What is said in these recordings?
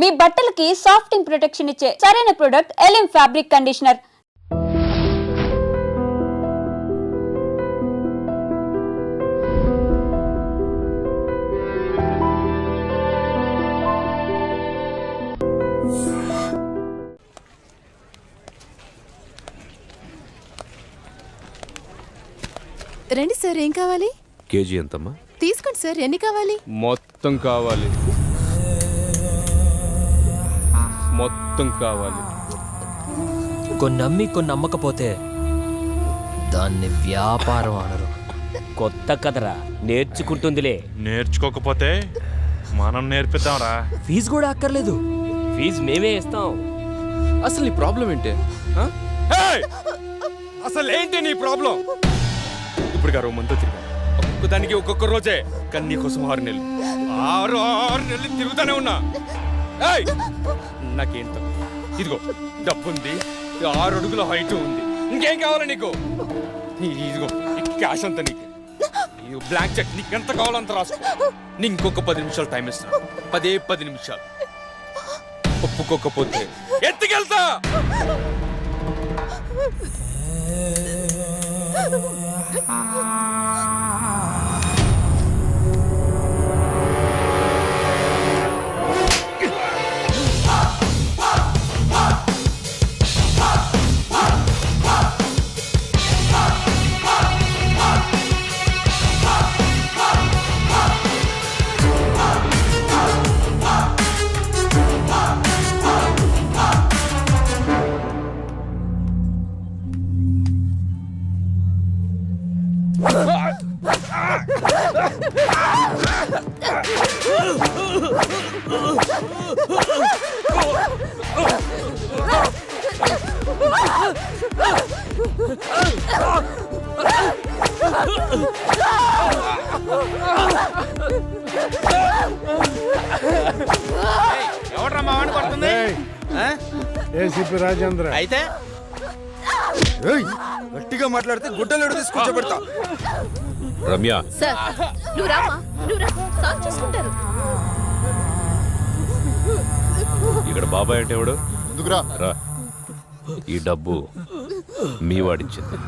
మీ బట్టలకి సాఫ్టింగ్ ప్రొటెక్షన్ ఇచ్చే సరైన ప్రొడక్ట్ ఎలిమ్ ఫ్యాబ్రిక్ కండిషనర్. రండి సార్, ఏం కావాలి? కేజీ ఎంతమ్మా? తీసుకోండి సార్, ఎన్ని కావాలి? మొత్తం కావాలి, మొత్తం కావాలి. కొన్ని అమ్మి కొన్ని అమ్మకపోతే దాన్ని వ్యాపారం అనరు. కొత్త కదరా, నేర్చుకుంటుందిలే. నేర్చుకోకపోతే మనం నేర్పిద్దాంరా. ఫీజు కూడా అక్కర్లేదు, ఫీజు మేమే ఇస్తాం. అసలు నీ ప్రాబ్లం ఏంటి? అసలు ఏంటి నీ ప్రాబ్లం? ఇప్పుడు గారు మంతో తిరిగా ఒక్కొక్క దానికి ఒక్కొక్క రోజే, కానీ నీకోసం 6 నెలలు 6 నెలలు తిరుగుతానే ఉన్నా. నాకేంట ఇదిగో డబ్బుంది, 6 అడుగుల హైట్ ఉంది, ఇంకేం కావాలి నీకు? ఇదిగో క్యాష్ అంతా నీకు, బ్లాంక్ చెక్ నీకు ఎంత కావాలంత రాసుకో. నీ ఇంకొక 10 నిమిషాలు టైం ఇస్తాను, 10 నిమిషాలు. ఒప్పుకోకపోతే ఎత్తుకెళ్తా. ఎవడ్రా మా వాడిని పడుతుంది? ఏసీపీ రాజేంద్ర. అయితే గట్టిగా మాట్లాడితే గుడ్డలు తీసుకొచ్చి పెడతా. రమ్య, సార్ నువ్వు రామా, నువ్వు రా, సాల్వ్ చేసుకుంటారు. ఇక్కడ బాబాయ్ అంటే ఎవడు? ముందుకురా. రా, ఈ డబ్బు మీ వాడిచ్చింది.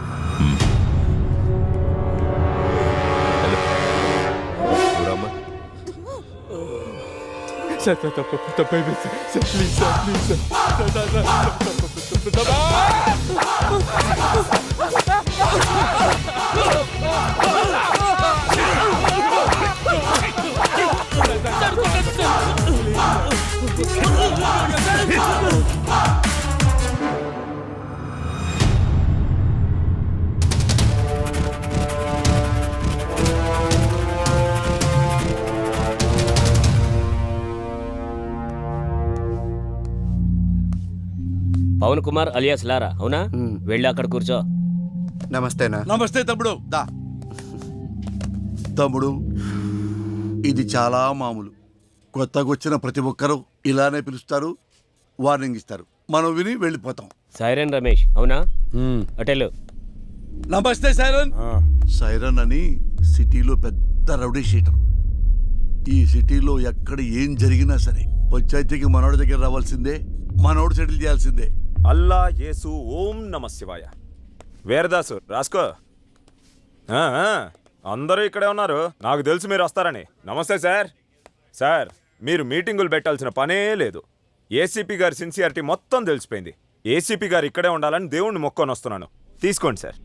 పవన్ కుమార్ అలియాస్ లారా, అవునా? వెళ్ళి అక్కడ కూర్చో. నమస్తేనా? నమస్తే తమ్ముడు. దా తమ్ముడు, ఇది చాలా మామూలు. కొత్తగా వచ్చిన ప్రతి ఒక్కరూ ఇలానే పిలుస్తారు, వార్నింగ్ ఇస్తారు, మనం విని వెళ్ళిపోతాం. సైరన్ రమేష్, అవునా? అటెలు. నమస్తే సైరన్. సైరన్ అని సిటీలో పెద్ద రౌడీ షీటర్. ఈ సిటీలో ఎక్కడ ఏం జరిగినా సరే పంచాయతీకి మనోడి దగ్గర రావాల్సిందే, మనోడు సెటిల్ చేయాల్సిందే. అల్లా యేసు ఓం నమ శివాయ. వీరదాసు రాసుకో. అందరూ ఇక్కడే ఉన్నారు, నాకు తెలుసు మీరు వస్తారని. నమస్తే సార్. సార్, మీరు మీటింగులు పెట్టాల్సిన పనే లేదు. ఏసీపీ గారి సిన్సియారిటీ మొత్తం తెలిసిపోయింది. ఏసీపీ గారు ఇక్కడే ఉండాలని దేవుణ్ణి మొక్కొని వస్తున్నాను. తీసుకోండి సార్.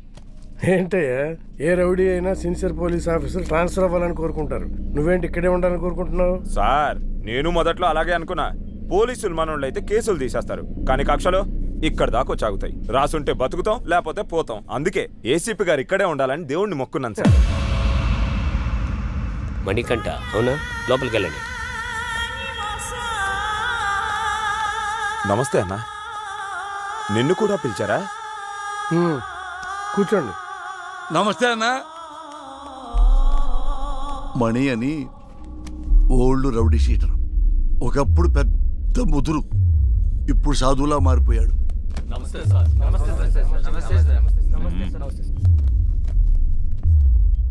ఏంటయ్యా, ఏ రౌడీ అయినా సిన్సియర్ పోలీస్ ఆఫీసర్ ట్రాన్స్ఫర్ అవ్వాలని కోరుకుంటారు. నువ్వేంటి ఇక్కడే ఉండాలని కోరుకుంటున్నావు? సార్, నేను మొదట్లో అలాగే అనుకున్నా. పోలీసులు మనోళ్ళు అయితే కేసులు తీసేస్తారు, కానీ కక్షలో ఇక్కడ దాకా చాగుతాయి. రాసుంటే బతుకుతాం, లేకపోతే పోతాం. అందుకే ఏసీపీ గారు ఇక్కడే ఉండాలని దేవుణ్ణి మొక్కున్నాను సార్. మణికంఠ, అవునా? లోపలికి వెళ్ళండి. నమస్తే అన్న. నిన్ను కూడా పిలిచారా? కూర్చోండి. నమస్తే అన్న. మణి అని ఓల్డ్ రౌడీ షీటర్. ఒకప్పుడు పెద్ద ముదురు, ఇప్పుడు సాధువులా మారిపోయాడు.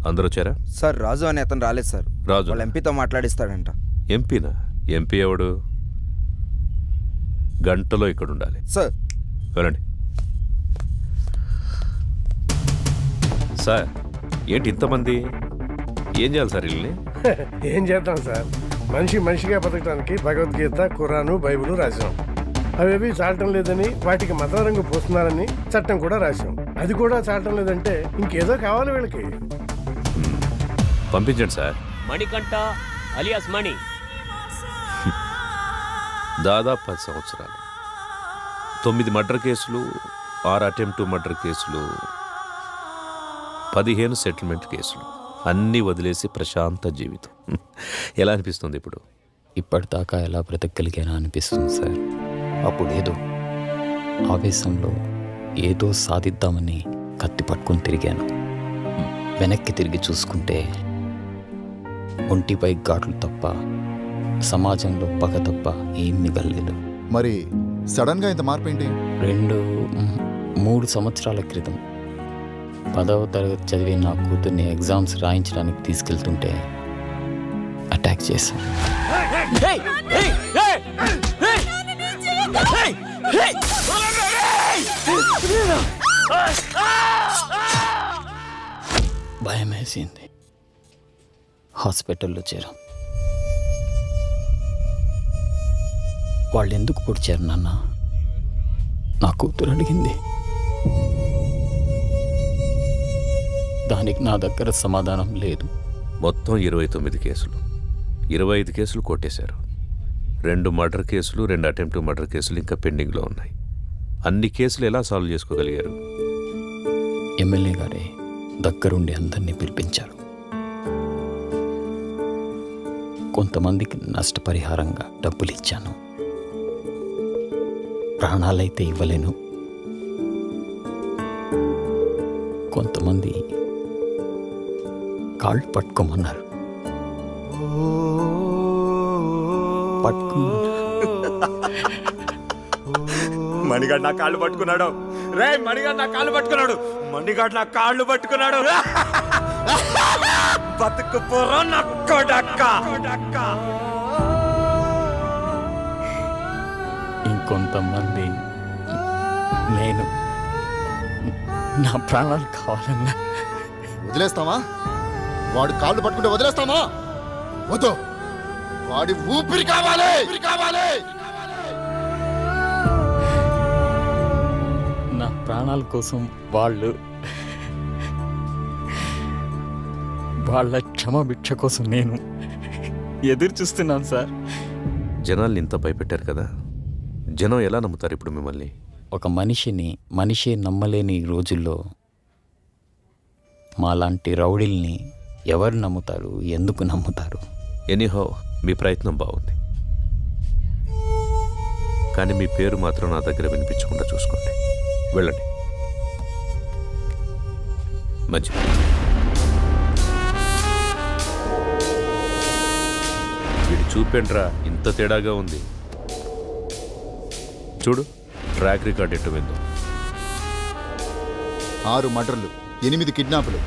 అందరూ వచ్చారా? సార్, రాజు అనే అతను రాలేదు సార్. రాజు వాళ్ళ ఎంపీతో మాట్లాడిస్తాడంట. ఎంపీనా? ఎంపీ ఎవడు? గంటలో ఇక్కడ ఉండాలి. సార్. వెళ్ళండి. సార్ ఏంటి ఇంతమంది? ఏం చేయాలి సార్ వీళ్ళని? ఏం చేద్దాం సార్, మనిషిగా బతకడానికి భగవద్గీత, ఖురాను, బైబిల్ రాశాం. అవేవి చాలటం లేదని వాటికి మతం రంగు పూస్తున్నారని చట్టం కూడా రాశాం. అది కూడా చాలటం లేదంటే ఇంకేదో కావాలి వీళ్ళకి. పంపించండి సార్. మణికంఠ అలియాస్ మణి. దాదాపు 10 సంవత్సరాలు, 9 మర్డర్ కేసులు, 6 అటెంప్ట్ మర్డర్ కేసులు, 15 సెటిల్మెంట్ కేసులు, అన్నీ వదిలేసి ప్రశాంత జీవితం. ఎలా అనిపిస్తుంది ఇప్పుడు? ఇప్పటిదాకా ఎలా బ్రతకగలిగానా అనిపిస్తుంది సార్. అప్పుడేదో ఆవేశంలో ఏదో సాధిద్దామని కత్తి పట్టుకుని తిరిగాను. వెనక్కి తిరిగి చూసుకుంటే ఒంటిపై ఘాట్లు తప్ప, సమాజంలో పగ తప్ప ఏం మిగల్లేదు. మరి సడన్ గా ఇంత మార్పు ఏంటి? 3 సంవత్సరాల క్రితం 10వ తరగతి చదివి నా కూతుర్ని ఎగ్జామ్స్ రాయించడానికి తీసుకెళ్తుంటే అటాక్ చేశాను. భయం వేసింది. హాస్పిటల్లో చేరాం. వాళ్ళు ఎందుకు పొడిచారు నాన్న? నా కూతురు అడిగింది. దానికి నా దగ్గర సమాధానం లేదు. మొత్తం 29 కేసులు, 25 కేసులు కొట్టేశారు. 2 మర్డర్ కేసులు, 2 అటెంప్ట్ మర్డర్ కేసులు ఇంకా పెండింగ్లో ఉన్నాయి. అన్ని కేసులు ఎలా సాల్వ్ చేసుకోగలిగారు? ఎమ్మెల్యే గారే దగ్గరుండి అందరినీ పిలిపించారు. కొంతమందికి నష్టపరిహారంగా డబ్బులు ఇచ్చాను. ప్రాణాలైతే ఇవ్వలేను. కొంతమంది కాళ్ళు పట్టుకోమన్నారు. మణిగాడు నా కాళ్ళు పట్టుకున్నాడు. రే మణిగాడు నా కాళ్ళు పట్టుకున్నాడు. మణిగాడు నా కాళ్ళు పట్టుకున్నాడు. బతుకు పోరా నా కొడక్క. ఇంకొంతమంది నేను నా ప్రాణాలు కావాలన్నా వదిలేస్తామా? వాడు కాళ్ళు పట్టుకుంటే వదిలేస్తామా? వద్దు, వాడి ఊపిరి కావాలి. నా ప్రాణాల కోసం వాళ్ళ క్షమభిక్ష కోసం నేను ఎదురు చూస్తున్నాను సార్. జనాల్ని ఇంత భయపెట్టారు కదా, జనం ఎలా నమ్ముతారు ఇప్పుడు మిమ్మల్ని? ఒక మనిషే నమ్మలేని ఈ రోజుల్లో మాలాంటి రౌడీల్ని ఎవరు నమ్ముతారు? ఎందుకు నమ్ముతారు? ఎనీహో మీ ప్రయత్నం బాగుంది, కానీ మీ పేరు మాత్రం నా దగ్గర వినిపించకుండా చూసుకోండి. వెళ్ళండి. మంచిది. వీడు చూపేంట్రా ఇంత తేడాగా ఉంది. చూడు ట్రాక్ రికార్డ్ ఎట్టు విందో. 6 మర్డర్లు, 8 కిడ్నాపులు,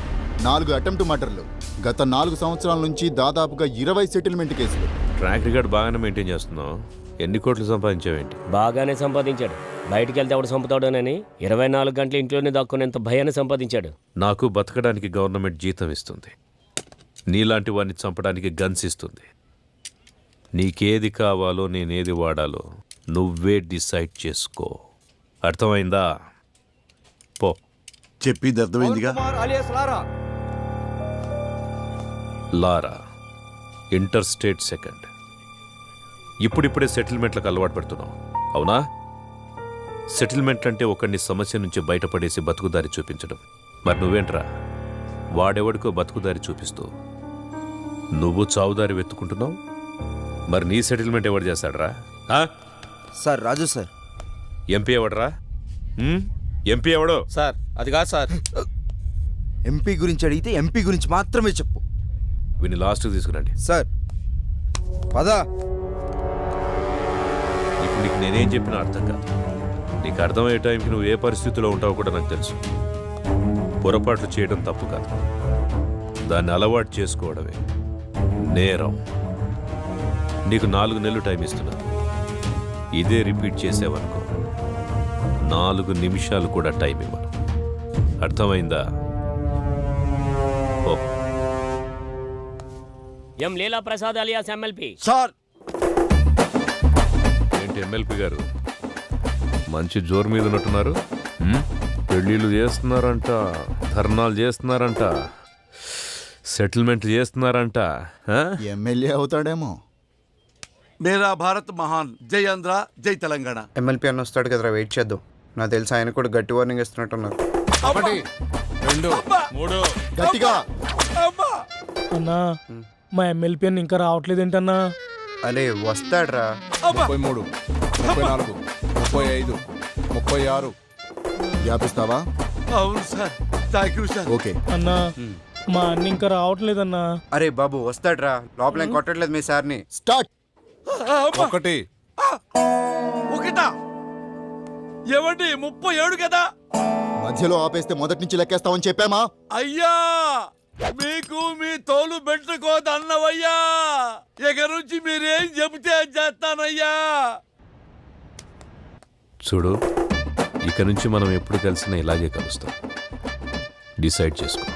4 అటెంప్ట్ మర్డర్లు, గత 4 సంవత్సరాల నుంచి దాదాపుగా 20 సెటిల్మెంట్ కేసులు. ట్రాక్ రికార్డ్ బాగానే మెయింటైన్ చేస్తున్నావు. ఎన్ని కోట్లు సంపాదించావేంటి? బాగానే సంపాదించాడు. బయటికి వెళ్తే ఎవడు చంపుతాడోనని 24 గంటలు ఇంట్లోనే దాక్కునేంత భయాన్ని సంపాదించాడు. నాకు బతకడానికి గవర్నమెంట్ జీతం ఇస్తుంది, నీలాంటి వాడిని చంపడానికి గన్స్ ఇస్తుంది. నీకేది కావాలో నేనేది వాడాలో నువ్వే డిసైడ్ చేసుకో. అర్థమైందా? పో. చెప్పింది అర్థమైందిగా. లారా ఇంటర్ స్టేట్ సెకండ్. ఇప్పుడిప్పుడే సెటిల్మెంట్లకు అలవాటు పెడుతున్నావు, అవునా? సెటిల్మెంట్ అంటే ఒకడిని సమస్య నుంచి బయటపడేసి బతుకుదారి చూపించడం. మరి నువ్వేంట్రా, వాడెవడికో బతుకుదారి చూపిస్తూ నువ్వు చావుదారి వెతుకుంటున్నావు. మరి నీ సెటిల్మెంట్ ఎవడు చేస్తాడరా? సార్ రాజు సార్. ఎంపీ ఎవడరా? ఎంపీ ఎవడో? సార్ అది కాదు సార్. ఎంపీ గురించి అడిగితే ఎంపీ గురించి మాత్రమే చెప్పు. వీని లాస్ట్కి తీసుకురండి. సార్ పదా. ఇప్పుడు నీకు నేనేం చెప్పినా అర్థం కాదు. నీకు అర్థమయ్యే టైంకి నువ్వు ఏ పరిస్థితిలో ఉంటావో కూడా నాకు తెలుసు. పొరపాట్లు చేయడం తప్పు కాదు, దాన్ని అలవాటు చేసుకోవడమే నేరం. నీకు 4 నెలలు టైం ఇస్తున్నా. ఇదే రిపీట్ చేసేవనుకో 4 నిమిషాలు కూడా టైం ఇవ్వను. అర్థమైందా? ఓ ఎం లీలా ప్రసాద్ అలియాస్ ఎమ్మెల్పీ. సార్ ఏంటి ఎమ్మెల్పీ గారు మంచి జోరు మీద ఉన్నట్టున్నారు? పెళ్ళిళ్ళు చేస్తున్నారంట, ధర్నాలు చేస్తున్నారంట, సెటిల్మెంట్ చేస్తున్నారంట. ఎమ్మెల్యే అవుతాడేమో. మేరా భారత్ మహాన్, జై ఆంధ్ర, జై తెలంగాణ. ఎమ్మెల్పీ అన్న వస్తాడు కదరా, వెయిట్ చేద్దాం. నాకు తెలిసి ఆయన కూడా గట్టి వార్నింగ్ ఇస్తున్నట్టున్నారు. 1 2 3 గట్టిగా అన్నా మా ఎమ్మెల్పీ అని ఇంకా రావట్లేదేంటన్నా? అరే వస్తాడ్రా. 33 34 35 36. వ్యాపిస్తావా? అవును sir, thank you sir. Okay. అన్నా మా అన్న ఇంకా రావట్లేదన్నా. అరే బాబు వస్తాడ్రా, లోపల ఏం కొట్టట్లేదు మీ సార్ని. స్టార్ట్. 1 ఒకటా ఏమండి 37 కదా? మధ్యలో ఆపేస్తే మొదటి నుంచి లెక్కేస్తామని చెప్పామా? అయ్యా మీకు మీ తోలు పెట్టుకోదన్నవయ్యా. ఇక నుంచి మీరేం చెబితే చేస్తానయ్యా. చూడు, ఇక నుంచి మనం ఎప్పుడు కలిసినా ఇలాగే కలుస్తాం. డిసైడ్ చేసుకో.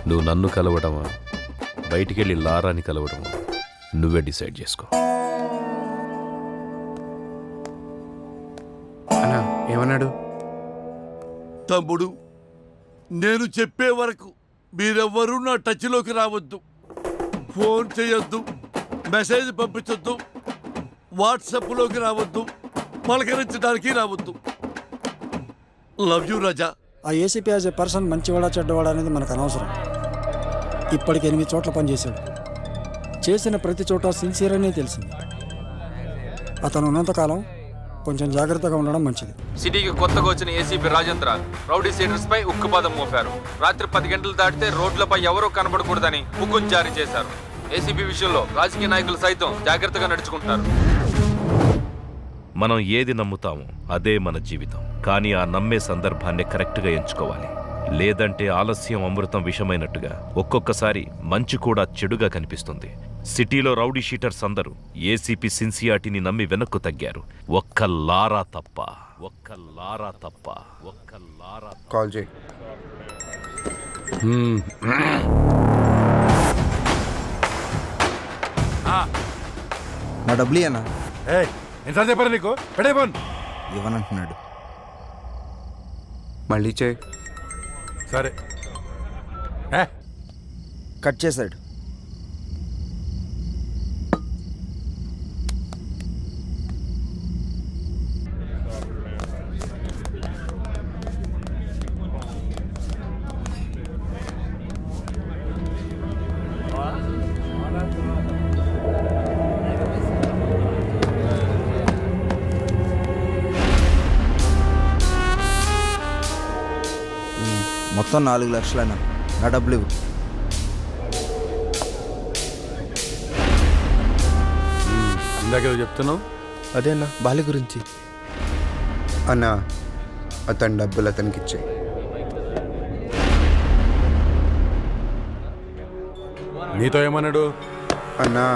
నువ్వు నన్ను కలవడమా, బయటికెళ్ళి లారాని కలవడమా, నువ్వే డిసైడ్ చేసుకో. అన్నా ఏమన్నాడు? తమ్ముడు, నేను చెప్పే వరకు మీరెవ్వరూ నా టచ్లోకి రావద్దు. ఫోన్ చేయొద్దు, మెసేజ్ పంపించొద్దు, వాట్సాప్లోకి రావద్దు, పలకరించడానికి రావద్దు. లవ్ యూ రాజా. ఆ ఏసీపీ యాజ్ ఏ పర్సన్ మంచివాడా చెడ్డవాడా అనేది మనకు అనవసరం. ఇప్పటికి 8 చోట్ల పనిచేశాడు. చేసిన ప్రతి చోట సిన్సియర్ అనే తెలిసింది. అతను ఉన్నంతకాలం కొంచెం జాగ్రత్తగా ఉండడం మంచిది. సిటీకి కొత్తగా వచ్చిన ఏసీపీ రాజేంద్ర రౌడీ సీడర్స్ పై ఉక్కుపాదం మోపారు. రాత్రి 10 గంటలు దాటితే రోడ్లపై ఎవరూ కనబడకూడదని హుకుం జారీ చేశారు. ఏసీపీ విషయంలో రాజకీయ నాయకులు సైతం జాగ్రత్తగా నడుచుకుంటారు. మనం ఏది నమ్ముతామో అదే మన జీవితం. కానీ ఆ నమ్మే సందర్భాన్ని కరెక్ట్గా ఎంచుకోవాలి. లేదంటే ఆలస్యం అమృతం విషమైనట్టుగా ఒక్కొక్కసారి మంచి కూడా చెడుగా కనిపిస్తుంది. సిటీలో రౌడీ షీటర్స్ అందరూ ఏసీపీ సిన్సియారిటీని నమ్మి వెనక్కు తగ్గారు. ఒక్క లారా తప్ప. కాల్ చేయి. నా డబ్బులు అన్నా ఎంత చెప్పారు నీకు? పెడే ఫోన్. ఇవ్వనంటున్నాడు. మళ్ళీ చేయి. సరే. కట్ చేశాడు. మొత్తం 4 లక్షలన్నా. నా డబ్బులు ఇవ్వు. ఇందాక చెప్తున్నావు అదేనా బాలి గురించి. అన్నా అతని డబ్బులు అతనికి ఇచ్చాయి. నీతో ఏమన్నాడు? అన్నా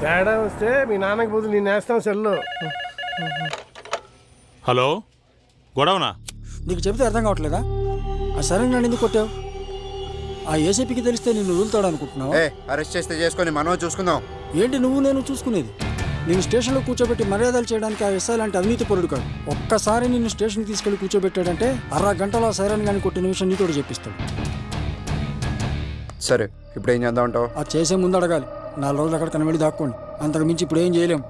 తేడా వస్తే మీ నాన్నకి బదులు నేను వేస్తాం సెల్లో. హలో గొడవనా? నీకు చెబితే అర్థం కావట్లేదా? ఆ సరే నన్ను ఎందుకు కొట్టావు? ఆ ఏసీపీకి తెలిస్తే నిన్ను వదులుతాడు అనుకుంటున్నావు? అరెస్ట్ చేస్తే చేసుకొని మనం చూసుకుందాం. ఏంటి నువ్వు నేను చూసుకునేది? నేను స్టేషన్లో కూర్చోబెట్టి మర్యాదలు చేయడానికి ఆ ఎస్ఐ లాంటి అవినీతి పరుడు కాదు. ఒక్కసారి నిన్ను స్టేషన్కి తీసుకెళ్లి కూర్చోబెట్టాడంటే 1/2 గంటలో సైరన్ గాని కొట్టిన విషయం నీతో చెప్పిస్తాడు. సరే ఇప్పుడు ఏం చేద్దాం అంటావు? అది చేసే ముందు అడగాలి. 4 రోజులు అక్కడ కనబడి దాక్కోండి. అంతకు మించి ఇప్పుడు ఏం చేయలేం.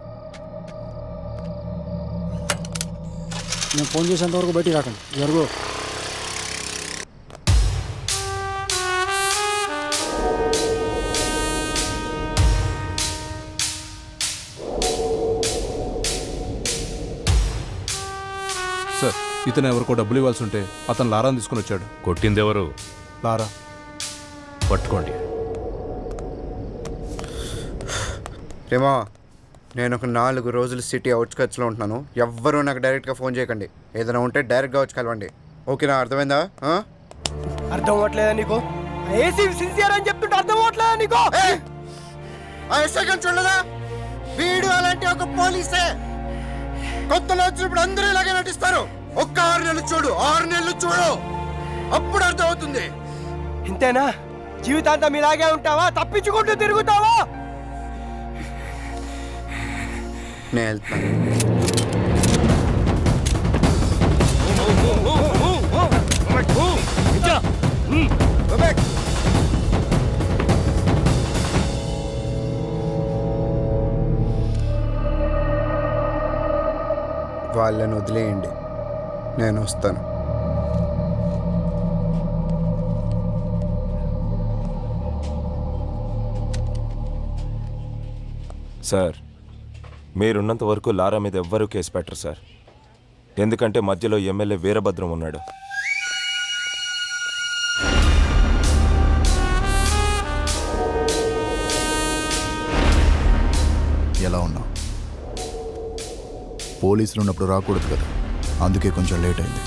నేను ఫోన్ చేసేంతవరకు బయటికి రాకండి. జరుగు. సార్ ఇతను ఎవరికో డబ్బులు ఇవ్వాల్సి ఉంటే అతను లారాని తీసుకుని వచ్చాడు. కొట్టిందెవరు? లారా. పట్టుకోండి. రేమా నేను ఒక 4 రోజులు సిటీ అవుట్స్కట్స్లో ఉంటున్నాను. ఎవ్వరూ నాకు డైరెక్ట్గా ఫోన్ చేయకండి. ఏదైనా ఉంటే డైరెక్ట్గా వచ్చి కలవండి. ఓకేనా? అర్థమైందా? అర్థం అవ్వట్లేదా నీకు? ఏసీ సిన్సియర్ అని చెప్తుంటే అర్థం అవ్వట్లేదా నీకు? చూడలేదా? వీడు అలాంటి ఒక పోలీసే. కొత్తలో వచ్చినప్పుడు అందరూ ఇలాగే నటిస్తారు. ఒక్క 6 నెలలు చూడు, 6 నెలలు చూడు, అప్పుడు అర్థం అవుతుంది. ఇంతేనా? జీవితాంతం ఇలాగే ఉంటావా? తప్పించుకుంటూ తిరుగుతావా? నేను వెళ్తాను. వాళ్ళని వదిలేయండి, నేను వస్తాను. సార్, మీరున్నంత వరకు లారా మీద ఎవ్వరూ కేసు పెట్టరు సార్. ఎందుకంటే మధ్యలో ఎమ్మెల్యే వీరభద్రం ఉన్నాడు. ఎలా ఉన్నావు? పోలీసులు ఉన్నప్పుడు రాకూడదు కదా, అందుకే కొంచెం లేట్ అయింది.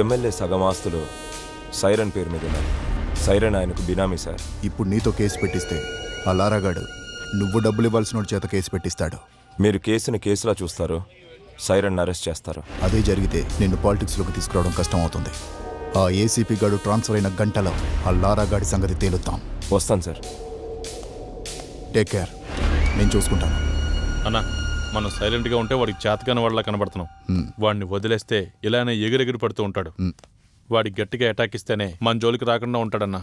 ఎమ్మెల్యే సగం ఆస్తులు సైరన్ పేరు మీద ఉన్నాయి. సైరన్ ఆయనకు బినామీ సార్. ఇప్పుడు నీతో కేసు పెట్టిస్తే ఆ లారాగాడు నువ్వు డబ్బులు ఇవ్వాల్సిన చేత కేసు పెట్టిస్తాడు. మీరు కేసుని కేసులా చూస్తారు, సైరన్ అరెస్ట్ చేస్తారు. అదే జరిగితే నిన్ను పాలిటిక్స్లోకి తీసుకురావడం కష్టం అవుతుంది. ఆ ఏసీపీ గాడు ట్రాన్స్ఫర్ అయిన గంటలో ఆ లారాగాడి సంగతి తేలుతాం. వస్తాను సార్. టేక్ కేర్, నేను చూసుకుంటాను. అన్నా, మనం సైలెంట్గా ఉంటే వాడికి చేతకాని వాళ్ళ కనబడుతున్నాం. వాడిని వదిలేస్తే ఇలానే ఎగిరెగిరి పడుతూ ఉంటాడు. వాడికి గట్టిగా అటాక్ ఇస్తేనే మన జోలికి రాకుండా ఉంటాడన్నా.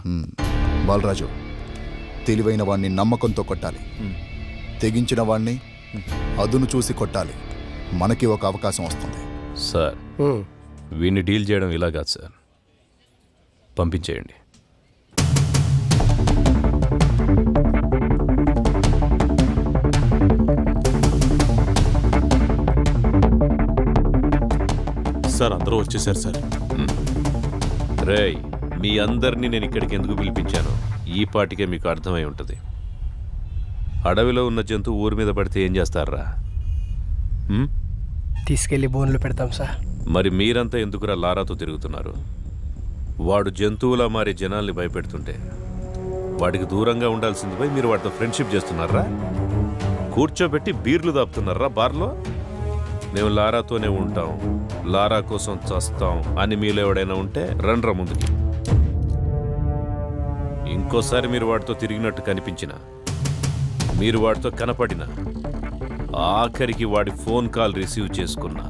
బాలరాజు, తెలివైన వాడిని నమ్మకంతో కొట్టాలి, తెగించిన వాడిని అదును చూసి కొట్టాలి. మనకి ఒక అవకాశం వస్తుంది. సార్, వీడిని డీల్ చేయడం ఇలా కాదు సార్, పంపించేయండి. సార్, అందరూ వచ్చేసారు సార్. రేయ్, మీ అందరినీ నేను ఇక్కడికి ఎందుకు పిలిపించాను ఈ పాటికే మీకు అర్థమై ఉంటుంది. అడవిలో ఉన్న జంతువు ఊరి మీద పడితే ఏం చేస్తారా? తీసుకెళ్లి బోన్లు పెడతాం సార్. మరి మీరంతా ఎందుకురా లారాతో తిరుగుతున్నారు? వాడు జంతువులా మారి జనాల్ని భయపెడుతుంటే వాడికి దూరంగా ఉండాల్సింది పోయి మీరు వాడితో ఫ్రెండ్షిప్ చేస్తున్నారా? కూర్చోబెట్టి బీర్లు దాపుతున్నారా బార్లో? మేము లారాతోనే ఉంటాం, లారా కోసం చస్తాం అని మీలో ఎవడైనా ఉంటే రండ్రా ముందుకి. ఇంకోసారి మీరు వాడితో తిరిగినట్టు కనిపించినా, మీరు వాడితో కనపడినా, ఆఖరికి వాడి ఫోన్ కాల్ రిసీవ్ చేసుకున్నా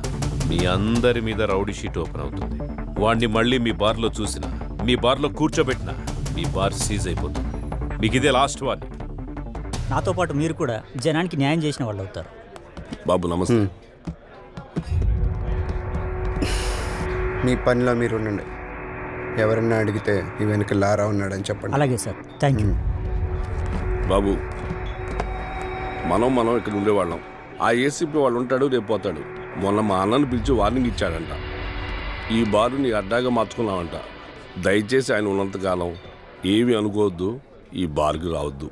మీ అందరి మీద రౌడీ షీట్ ఓపెన్ అవుతుంది. వాడిని మళ్ళీ మీ బార్లో చూసినా, మీ బార్లో కూర్చోబెట్టినా మీ బార్ సీజ్ అయిపోతుంది. మీకు ఇదే లాస్ట్ వార్నింగ్. నాతో పాటు మీరు కూడా జనానికి న్యాయం చేసిన వాళ్ళు అవుతారు. బాబు నమస్తే. మీ పనిలో మీరు ఉండండి. ఎవరన్నా అడిగితే ఈ వెనక లారా ఉన్నాడని చెప్పండి. అలాగే సార్, థ్యాంక్ యూ. బాబు, మనం ఇక్కడ ఉండేవాళ్ళం. ఆ ఏసీపీ వాళ్ళు ఉంటాడు, రేపు పోతాడు. మొన్న మా అన్నను పిలిచి వార్నింగ్ ఇచ్చాడంట. ఈ బారు నీ అడ్డాగా మార్చుకున్నావంట. దయచేసి ఆయన ఉన్నంతకాలం ఏమీ అనుకోవద్దు, ఈ బార్కి రావద్దు.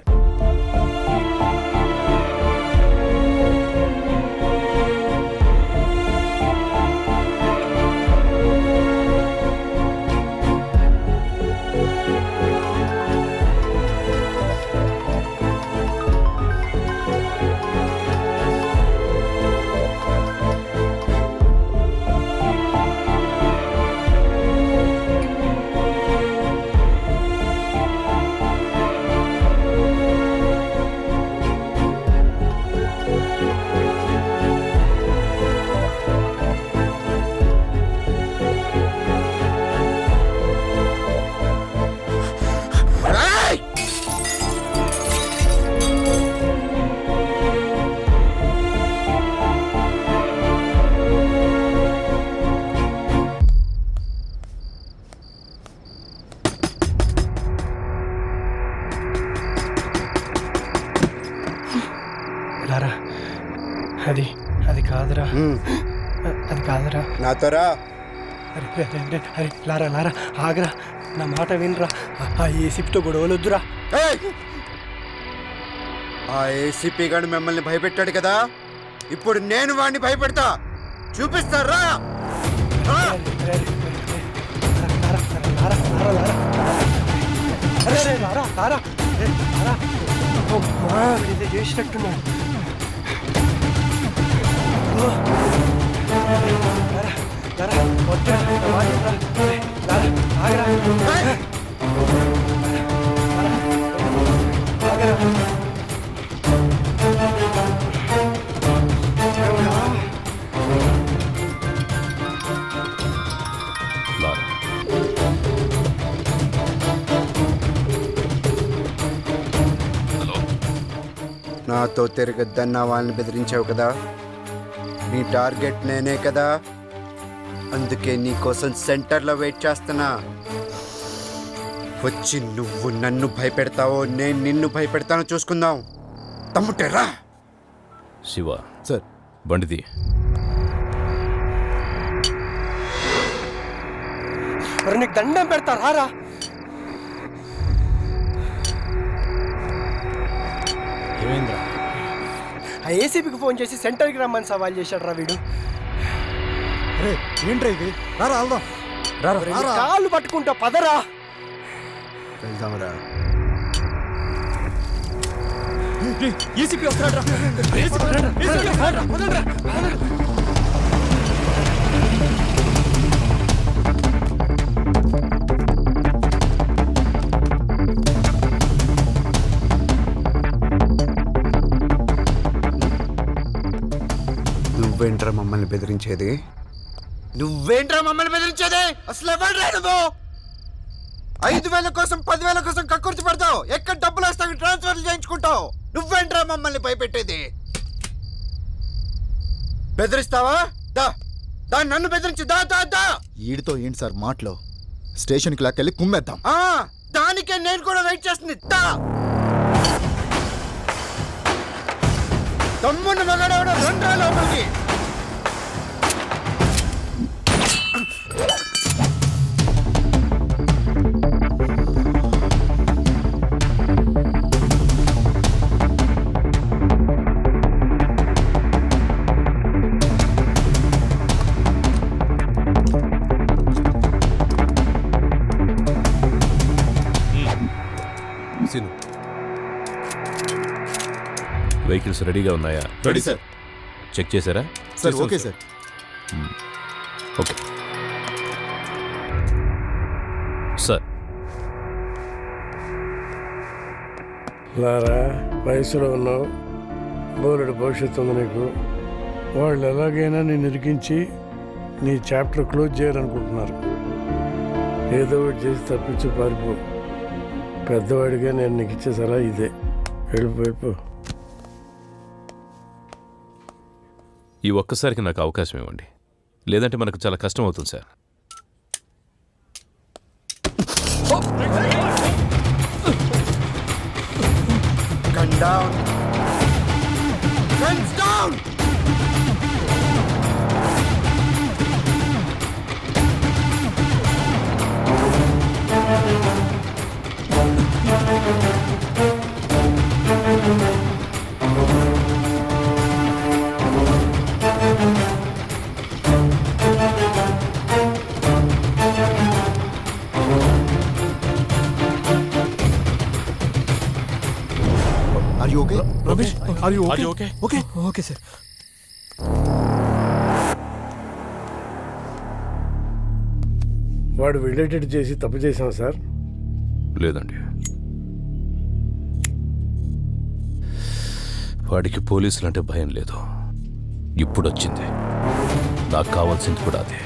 లారా, అది కాదురా, అది కాదురా. నాతో రా. అరే లారా ఆగరా, నా మాట వినరా. ఆ ఏసీపీతో గొడవలొద్దురా. ఆ ఏసీపీ గారు మిమ్మల్ని భయపెట్టాడు కదా, ఇప్పుడు నేను వాడిని భయపెడతా, చూపిస్తారా? చేసినట్టున్నాడు. లారా, నాతో తిరగద్దన్న వాళ్ళని బెదిరించావు కదా, నీ టార్గెట్ నేనే కదా, అందుకే నీ కోసం సెంటర్లో వెయిట్ చేస్తున్నా. వచ్చి నువ్వు నన్ను భయపెడతావో నేను నిన్ను భయపెడతానో చూసుకుందాం. తమ్ముటేరా. శివ సార్ బండిది. నీకు దండం పెడతారా రా? ఏమైందిరా? ఆ ఏసీపీకి ఫోన్ చేసి సెంటర్కి రమ్మని సవాల్ చేశాడు రా వీడు. అరే ఏంట్రా ఇది? రారా వెళ్దాం. నీ కాళ్ళు పట్టుకుంటా పదరా. వెళ్దాంరా. ఏసీపీ వస్తాడు. నువ్వేంట్రా మమ్మల్ని బెదిరించేది? నువ్వేంట్రా మమ్మల్ని బెదిరించేది? అసలు ఎవరు నువ్వు? 5,000 కోసం 10,000 కోసం కక్కుర్తి పడతావు, ఎక్కడ డబ్బులు వస్తావు ట్రాన్స్ఫర్లు చేయించుకుంటావు. నువ్వేంట్రా మమ్మల్ని భయపెట్టేది? బెదిరిస్తావా? దా దా నన్ను బెదిరించి దా దా దా. ఈడితో ఏంటి సార్ మాటలు? స్టేషన్కి లాక్కెళ్ళి కుమ్మేద్దాం. దానికే నేను కూడా వెయిట్ చేస్తుంది. దా తమ్మున్న మగాడవడ రండ్రా లోపలికి. వెహికల్స్ రెడీగా ఉన్నాయా? Ready sir. చెక్ చేశారా? Sir okay sir. Okay sir. Lara, వయసులో ఉన్నావు, బోలెడు భవిష్యత్తు ఉంది నీకు. వాళ్ళు ఎలాగైనా నేను ఇరికించి నీ చాప్టర్ క్లోజ్ చేయాలనుకుంటున్నారు. ఏదో ఒకటి చేసి తప్పించి పారిపో. పెద్దవాడిగా నేను నీకు ఇచ్చే సలహా ఇదే. వెళ్ళిపోయిపో. ఈ ఒక్కసారికి నాకు అవకాశం ఇవ్వండి, లేదంటే మనకు చాలా కష్టం అవుతుంది sir. Gun down. Guns down. Are you okay? Ramesh, Are you okay? Okay okay okay sir. వాడు రిలేటెడ్ చేసి తప్పు చేశాం సార్. లేదండి, వాడికి పోలీసులంటే భయం లేదు. ఇప్పుడు వచ్చింది, నాకు కావాల్సింది కూడా అదే.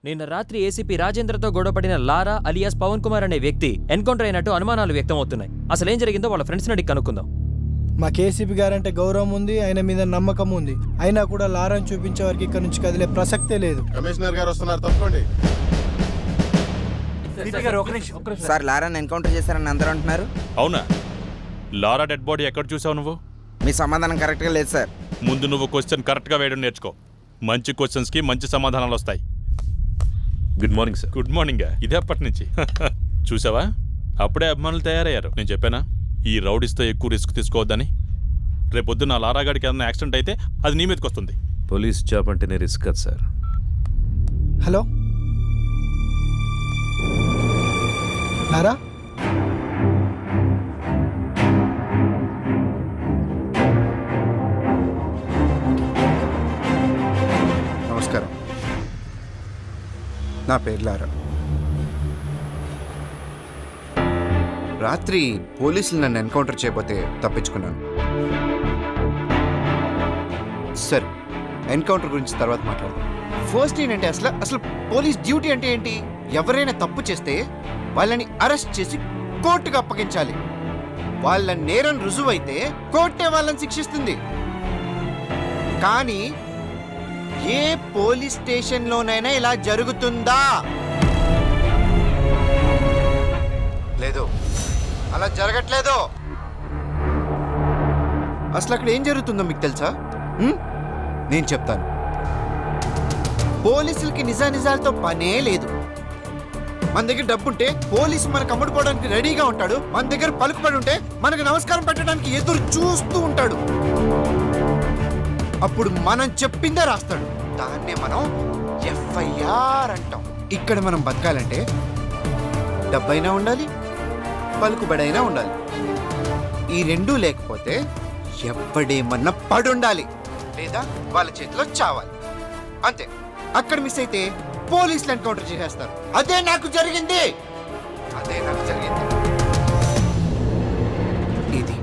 నిన్న రాత్రి ఏసీపీ రాజేంద్రతో గొడవపడిన లారా అలియాస్ పవన్ కుమార్ అనే వ్యక్తి ఎన్కౌంటర్ అయినట్టు అనుమానాలు వ్యక్తమవుతున్నాయి. అసలేం జరిగిందో వాళ్ళ ఫ్రెండ్స్ అడిగి కనుక్కుందాం. మా కేసీపీ గారంటే గౌరవం ఉంది, ఆయన మీద నమ్మకం ఉంది. అయినా కూడా లారాను చూపించే వారికి ఇక్కడ నుంచి కదిలే ప్రసక్తే లేదు. కమిషనర్ గారు వస్తున్నారు, తప్పండి. సార్, లారాని ఎన్కౌంటర్ చేశారని అందరూ అంటున్నారు. అవునా? లారా డెడ్ బాడీ ఎక్కడ చూసావు నువ్వు? మీ సమాధానం కరెక్ట్గా లేదు సార్. ముందు నువ్వు క్వశ్చన్ కరెక్ట్గా వేయడం నేర్చుకో. మంచి క్వశ్చన్స్కి మంచి సమాధానాలు వస్తాయి. Good morning sir. Good morning. ఇదే అప్పటి నుంచి చూసావా, అప్పుడే అభిమానులు తయారయ్యారు. నేను చెప్పానా ఈ రౌడీస్తో ఎక్కువ రిస్క్ తీసుకోవద్దని? రేపొద్దు నా లారాగాడికి ఏదైనా యాక్సిడెంట్ అయితే అది నీ మీదకి వస్తుంది. పోలీస్ జాబ్ అంటేనే రిస్క్ కదా సార్. హలో లారా, నమస్కారం. నా పేరు లారా. రాత్రి పోలీసులు నన్ను ఎన్కౌంటర్ చేయబోతే తప్పించుకున్నాను. సరే, ఎన్కౌంటర్ గురించి తర్వాత మాట్లాడదాం. ఫస్ట్ ఏంటంటే అసలు పోలీస్ డ్యూటీ అంటే ఏంటి? ఎవరైనా తప్పు చేస్తే వాళ్ళని అరెస్ట్ చేసి కోర్టుకు అప్పగించాలి. వాళ్ళ నేరం రుజువైతే కోర్టే వాళ్ళని శిక్షిస్తుంది. కానీ ఏ పోలీస్ స్టేషన్లోనైనా ఇలా జరుగుతుందా? లేదు, అలా జరగట్లేదు. అసలు అక్కడ ఏం జరుగుతుందో మీకు తెలుసా? నేను చెప్తాను. పోలీసులకి నిజానిజాలతో పనే లేదు. మన దగ్గర డబ్బుంటే పోలీసు మనకు అమ్ముడుకోవడానికి రెడీగా ఉంటాడు. మన దగ్గర పలుకుబడి ఉంటే మనకు నమస్కారం పెట్టడానికి ఎదురు చూస్తూ ఉంటాడు. అప్పుడు మనం చెప్పిందే రాస్తాడు. దాన్నే మనం ఎఫ్ఐఆర్ అంటాం. ఇక్కడ మనం బతకాలంటే డబ్బైనా ఉండాలి, పలుకుబడైనా ఉండాలి. ఈ రెండూ లేకపోతే ఎవ్వడేమన్నా పడుండాలి, లేదా వాళ్ళ చేతిలో చావాలి. అంతే. అక్కడ మిస్ అయితే పోలీసులు ఎన్కౌంటర్ చేసేస్తారు. అదే నాకు జరిగింది. ఇది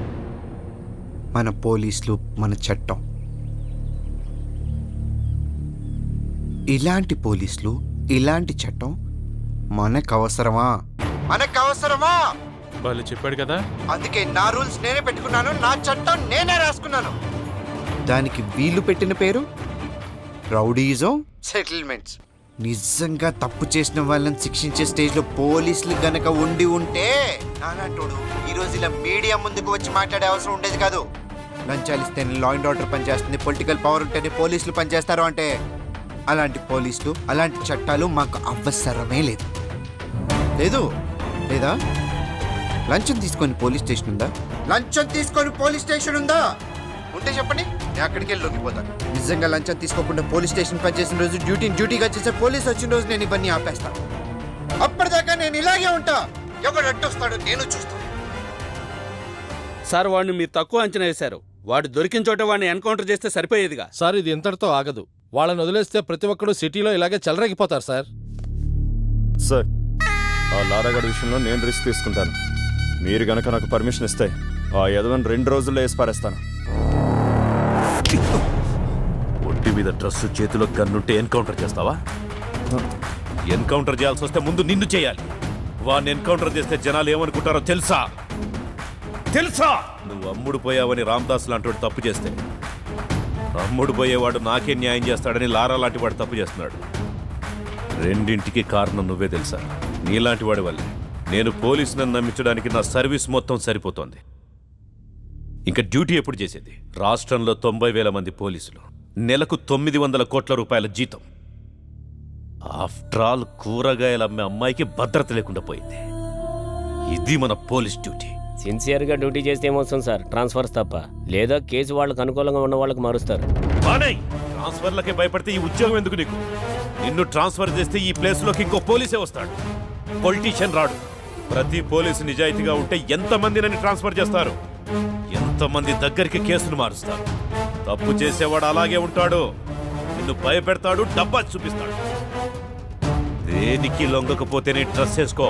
మన పోలీసులు, మన చట్టం. ఇలాంటి పోలీసులు, ఇలాంటి చట్టం మనకు అవసరమా? వాళ్ళు చెప్పాడు కదా, అందుకే నా రూల్స్ నేనే పెట్టుకున్నాను, నా చట్టం నేనే రాసుకున్నాను. దానికి వీళ్ళు పెట్టిన పేరు రౌడీజం సెటిల్మెంట్స్. నిజంగా తప్పు చేసిన వాళ్ళని శిక్షించే స్టేజ్ లో పోలీసులు గనక ఉండి ఉంటే నానాటోడు ఈ రోజు ఇలా మీడియా ముందుకు వచ్చి మాట్లాడే అవసరం ఉండేది కాదు. లంచాలు ఇస్తేనే లా అండ్ ఆర్డర్ పనిచేస్తుంది, పొలిటికల్ పవర్ ఉంటేనే పోలీసులు పనిచేస్తారు అంటే అలాంటి పోలీసులు, అలాంటి చట్టాలు మాకు అవసరమే లేదు. లేదా? లంచం తీసుకొని పోలీస్ స్టేషన్ ఉందా? ఉంటే చెప్పండి, నేను అక్కడికి వెళ్ళి లొంగిపోతాను. నిజంగా లంచం తీసుకోకుండా పోలీస్ స్టేషన్ పనిచేసిన రోజు డ్యూటీగా చేసే పోలీస్ వచ్చిన రోజు నేను ఇవన్నీ ఆపేస్తాను. అప్పటిదాకా నేను ఇలాగే ఉంటా. ఎవడు అడ్డొస్తాడో నేను చూస్తాను. సార్, వాడిని మీరు తక్కువ అంచనా వేశారు. వాడు దొరికిన చోట వాడిని ఎన్కౌంటర్ చేస్తే సరిపోయేదిగా. సార్, ఇది ఇంతటితో ఆగదు. వాళ్ళని వదిలేస్తే ప్రతి ఒక్కడు సిటీలో ఇలాగే చెలరేగిపోతారు సార్. సార్, ఆ లారాగడ్ విషయంలో నేను రిస్క్ తీసుకుంటాను. మీరు గనక నాకు పర్మిషన్ ఇస్తే ఆ యదవని 2 రోజుల్లో వేసి పారేస్తాను. ఒంటి మీద డ్రెస్, చేతిలో గన్నుంటే ఎన్కౌంటర్ చేస్తావా? ఎన్కౌంటర్ చేయాల్సి వస్తే ముందు నిన్ను చేయాలి. వాడిని ఎన్కౌంటర్ చేస్తే జనాలు ఏమనుకుంటారో తెలుసా? నువ్వు అమ్ముడు పోయావని రామదాస్ లాంటి తప్పు చేస్తే అమ్ముడు పోయేవాడు నాకే న్యాయం చేస్తాడని లారా లాంటి వాడు తప్పు చేస్తున్నాడు. రెండింటికి కారణం నువ్వే తెలుసా? నీలాంటి వాడి వల్లే నేను పోలీసులను నమ్మించడానికి నా సర్వీస్ మొత్తం సరిపోతోంది. ఇంకా డ్యూటీ ఎప్పుడు చేసేది? రాష్ట్రంలో 90,000 మంది పోలీసులు, నెలకు 900 కోట్ల రూపాయల జీతం. ఆఫ్టర్ ఆల్ కూరగాయలు అమ్మే అమ్మాయికి భద్రత లేకుండా పోయింది. ఇది మన పోలీస్ డ్యూటీ. సిన్సియర్గా డ్యూటీ చేస్తే ఏమొస్తుంది సార్? ట్రాన్స్ఫర్స్ తప్ప. లేదా కేసు వాళ్ళకు అనుకూలంగా ఉన్న వాళ్ళకి మారుస్తారు. ట్రాన్స్ఫర్లకే భయపడితే ఈ ఉద్యోగం ఎందుకు నీకు? నిన్ను ట్రాన్స్ఫర్ చేస్తే ఈ ప్లేస్లోకి ఇంకో పోలీసే వస్తాడు, పొలిటీషియన్ రాడు. ప్రతి పోలీసు నిజాయితీగా ఉంటే ఎంతమంది నన్ను ట్రాన్స్ఫర్ చేస్తారు, ఎంతమంది దగ్గరికి కేసులు మారుస్తారు. తప్పు చేసేవాడు అలాగే ఉంటాడు, నిన్ను భయపెడతాడు, డబ్బా చూపిస్తాడు. దేనికి లొంగకపోతేనే డ్రెస్ చేసుకో,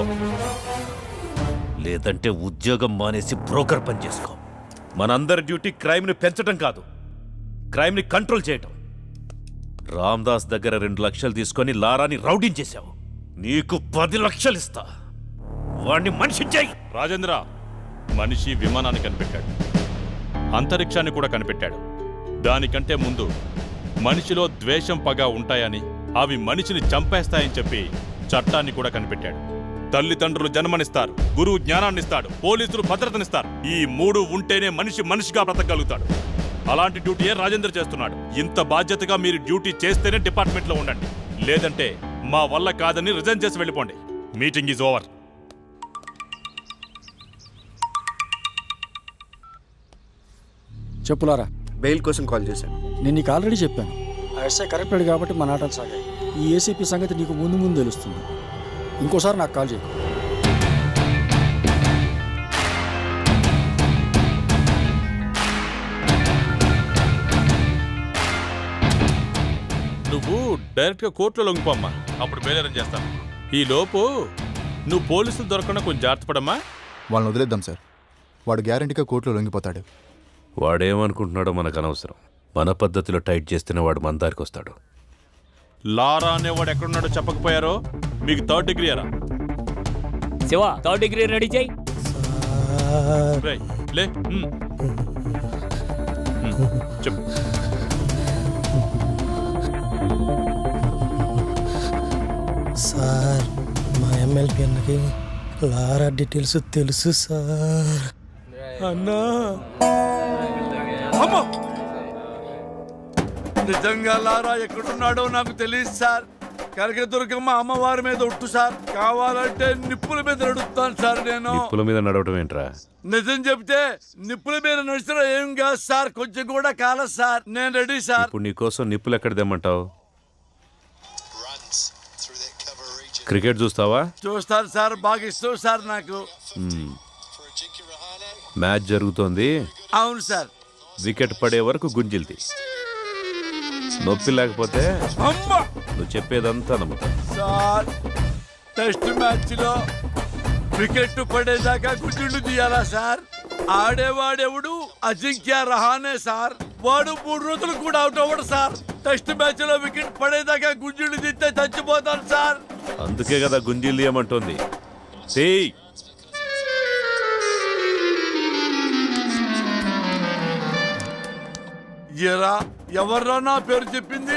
లేదంటే ఉద్యోగం మానేసి బ్రోకర్ పని చేసుకో. మనందరి డ్యూటీ క్రైమ్ని పెంచడం కాదు, క్రైమ్ని కంట్రోల్ చేయటం. రామ్దాస్ దగ్గర 2 లక్షలు తీసుకొని లారాని రౌడీని చేశావు. నీకు 10 లక్షలు ఇస్తా, వాడిని మనిషి చేయి. రాజేంద్ర మనిషి విమానాన్ని కనిపెట్టాడు, అంతరిక్షాన్ని కూడా కనిపెట్టాడు. దానికంటే ముందు మనిషిలో ద్వేషం, పగ ఉంటాయని, అవి మనిషిని చంపేస్తాయని చెప్పి చట్టాన్ని కూడా కనిపెట్టాడు. తల్లిదండ్రులు జన్మనిస్తారు, గురువు జ్ఞానాన్నిస్తాడు, పోలీసులు భద్రతనిస్తారు. ఈ 3 ఉంటేనే మనిషి మనిషిగా బ్రతకగలుగుతాడు. అలాంటి డ్యూటీయే రాజేంద్ర చేస్తున్నాడు. ఇంత బాధ్యతగా మీరు డ్యూటీ చేస్తేనే డిపార్ట్మెంట్లో ఉండండి, లేదంటే మా వల్ల కాదని రిజైన్ చేసి వెళ్ళిపోండి. Meeting is over. చెప్పులారా. బెయిల్ కోసం కాల్ చేశాను. నేను నీకు ఆల్రెడీ చెప్పాను. ఆ ఎస్ఐ కరెక్టెడ్ కాబట్టి మన ఆటలు సాగాయి. ఈ ఏసీపీ సంగతి నీకు ముందు ముందు తెలుస్తుంది. ఇంకోసారి నాకు కాల్ చేయకు. నువ్వు డైరెక్ట్గా కోర్టులో లొంగిపోమ్మా, అప్పుడు బెయిల్ అరేంజ్ చేస్తాను. ఈ లోపు నువ్వు పోలీసులు దొరకకుండా కొంచెం జాగ్రత్త పడమ్మా. వాళ్ళని వదిలేద్దాం సార్. వాడు గ్యారంటీగా కోర్టులో లొంగిపోతాడు. వాడేమనుకుంటున్నాడో మనకు అనవసరం. మన పద్ధతిలో టైట్ చేస్తేనే వాడు మన దారికి వస్తాడు. లారా అనేవాడు ఎక్కడున్నాడో చెప్పకపోయారో మీకు 3rd డిగ్రీ అరా. శివ 3rd డిగ్రీ రెడీ చేయి. రేయ్, లే. చెప్పు. సార్, మా ఎమ్మెల్పీ అన్నకి లారా డీటెయిల్స్ తెలుసు సార్. అన్నా నిజంగా లారా ఎక్కడున్నాడో నాకు తెలియదు సార్. కనకదుర్గమ్మ అమ్మవారి మీద ఒట్టు సార్. కావాలంటే నిప్పుల మీద నడుస్తాను సార్. నేను నిప్పుల మీద నడవటం ఏంట్రా? నిజం చెప్తే నిప్పుల మీద నడిచినా ఏం కాదు సార్. కొంచెం కూడా కాలేదు సార్. నేను రెడీ సార్. ఇప్పుడు నీకోసం నిప్పులు ఎక్కడ తెమ్మంటావు? క్రికెట్ చూస్తావా? చూస్తాను సార్. బాగా ఇష్టం సార్ నాకు. మ్యాచ్ జరుగుతోంది. అవును సార్. వికెట్ పడే వరకు గుంజిల్ది. నొప్పి లేకపోతే నువ్వు చెప్పేదంతా నమ్ముతా. సార్, టెస్ట్ మ్యాచ్ లో వికెట్ పడేదాకా గుడ్డు తీయాలా సార్? ఆడేవాడెవడు? అజింక్య రహానే సార్. వాడు 3 రోజులు కూడా అవుట్ అవ్వడు సార్. టెస్ట్ మ్యాచ్ లో వికెట్ పడేదాకా గుంజుడు తీస్తే చచ్చిపోతాను సార్. అందుకే కదా గుంజీలు తీయమంటోంది. ఎరా, ఎవర్రా నా పేరు చెప్పింది?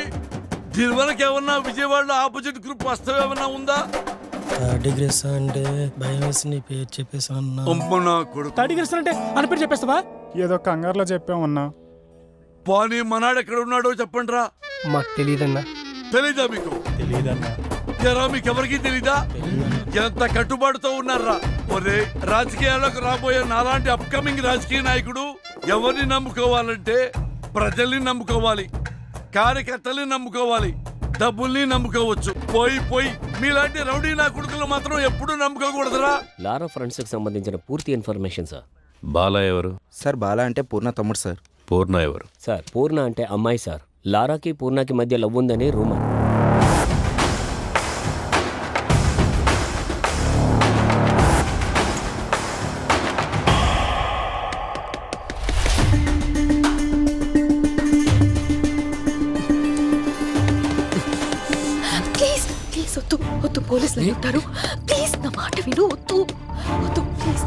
దీని వరకు ఏమన్నా విజయవాడలో ఆపోజిట్ గ్రూప్ వస్తావేమన్నా ఉందా? 3rd డిగ్రీ అంటే భయం వేసి నీ పేరు చెప్పేసాను. 3rd డిగ్రీ అంటే అని పేరు చెప్పేస్తావా? ఏదో కంగారులో చెప్పామన్నా. పోనీ మనాడు ఎక్కడ ఉన్నాడో చెప్పండి రా. మాకు తెలియదన్నా. తెలీదా మీకు? తెలియదన్నా. ఎరా, మీకు ఎవరికి తెలీదా? ఎంత కట్టుబాటుతో ఉన్నారా? ఒరే, రాజకీయాల్లోకి రాబోయే నాలాంటి అప్కమింగ్ రాజకీయ నాయకుడు ఎవరిని నమ్ముకోవాలంటే ప్రజల్ని నమ్ముకోవాలి, కార్యకర్తల్ని నమ్ముకోవాలి, డబ్బుల్ని నమ్ముకోవచ్చు. పోయి మీలాంటి రౌడీ నా కొడుకులు మాత్రం ఎప్పుడూ నమ్ముకోకూడదురా. లారా ఫ్రెండ్స్ కి సంబంధించిన పూర్తి ఇన్ఫర్మేషన్ సార్. బాలా ఎవరు సార్? బాలా అంటే పూర్ణ తమ్ముడు సార్. పూర్ణ ఎవరు సార్? పూర్ణ అంటే అమ్మాయి సార్. లారాకి పూర్ణకి మధ్య లవ్ ఉందని రూమర్. వద్దు, పోలీసులు ఉంటారు. ప్లీజ్ నా మాట విను. వద్దు ప్లీజ్.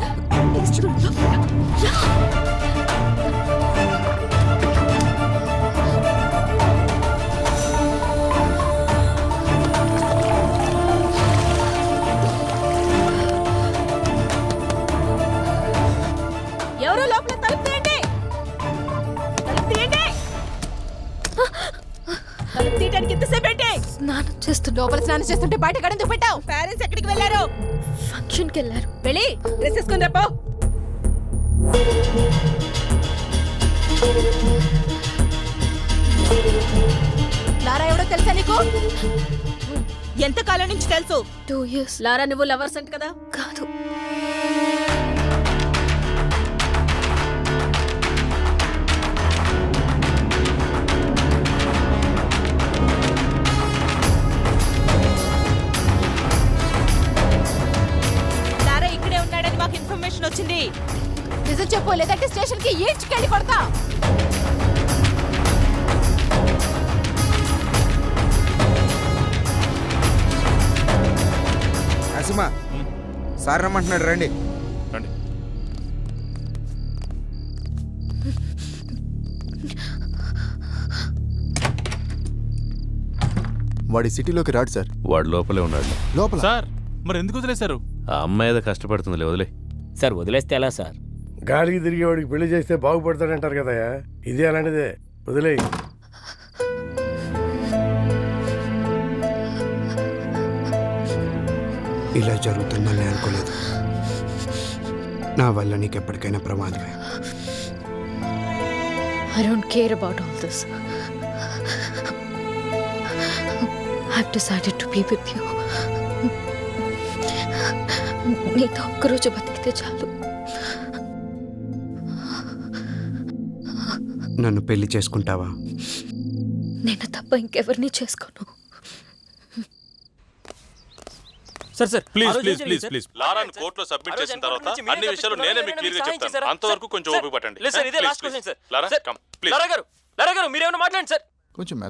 ఎవరో లోపల తలుపు తీయండి. తలుపు తీయడానికి ఎంతసేపు ఏంటి? స్నానం చేస్తుంటే బయట గడెందుకు పెట్టావు? పేరెంట్స్ ఎక్కడికి వెళ్ళారు? ఫంక్షన్కి వెళ్ళారు. వెళ్ళి డ్రెస్ వేసుకుని రేపో. లారా ఎవడో తెలుసా నీకు? ఎంతకాలం నుంచి తెలుసు? 2 years. లారా నువ్వు లవర్స్ అంట కదా? కాదు. లారా ఇక్కడే ఉన్నాడని మాకు ఇన్ఫర్మేషన్ వచ్చింది. నిజం చెప్పు, లేదంటే స్టేషన్ కి ఈడ్చుకెళ్ళి కొడతా. నరసింహ, సార్ రమ్మంటున్నాడు, రండి. రండి. వాడి సిటీలోకి రాడు సార్. వాడు లోపలే ఉన్నాడు. లోపల సార్, మరి ఎందుకు వదిలేశారు? ఆ అమ్మాయి ఏదో కష్టపడుతుందిలే, వదిలే. సార్ వదిలేస్తే ఎలా సార్? గాలికి తిరిగేవాడికి పెళ్లి చేస్తే బాగుపడతాడంటారు కదా. ఇది అలాంటిదే, వదిలేయి. ఇలా జరుగుతుందని అనుకోలేదు. నా వల్ల నీకు ఎప్పటికైనా ప్రమాదమే. I don't care about all this. I've decided to be with you. నీతో ఒక్కరోజు బతికితే చాలు. నన్ను పెళ్లి చేసుకుంటావా? నేను తప్ప ఇంకెవరిని చేసుకోను. Sir sir please please please please లారాను కోర్టులో సబ్మిట్ చేసిన తర్వాత అన్ని విషయాలు నేనే మీకు క్లియర్ చెప్తాను. అంతవరకు కొంచెం ఓపిక పట్టండి. లేదు సార్, ఇదే last question sir. Lara come please. Lara గారు మీరేమైనా మాట్లాడండి సార్. కొంచెం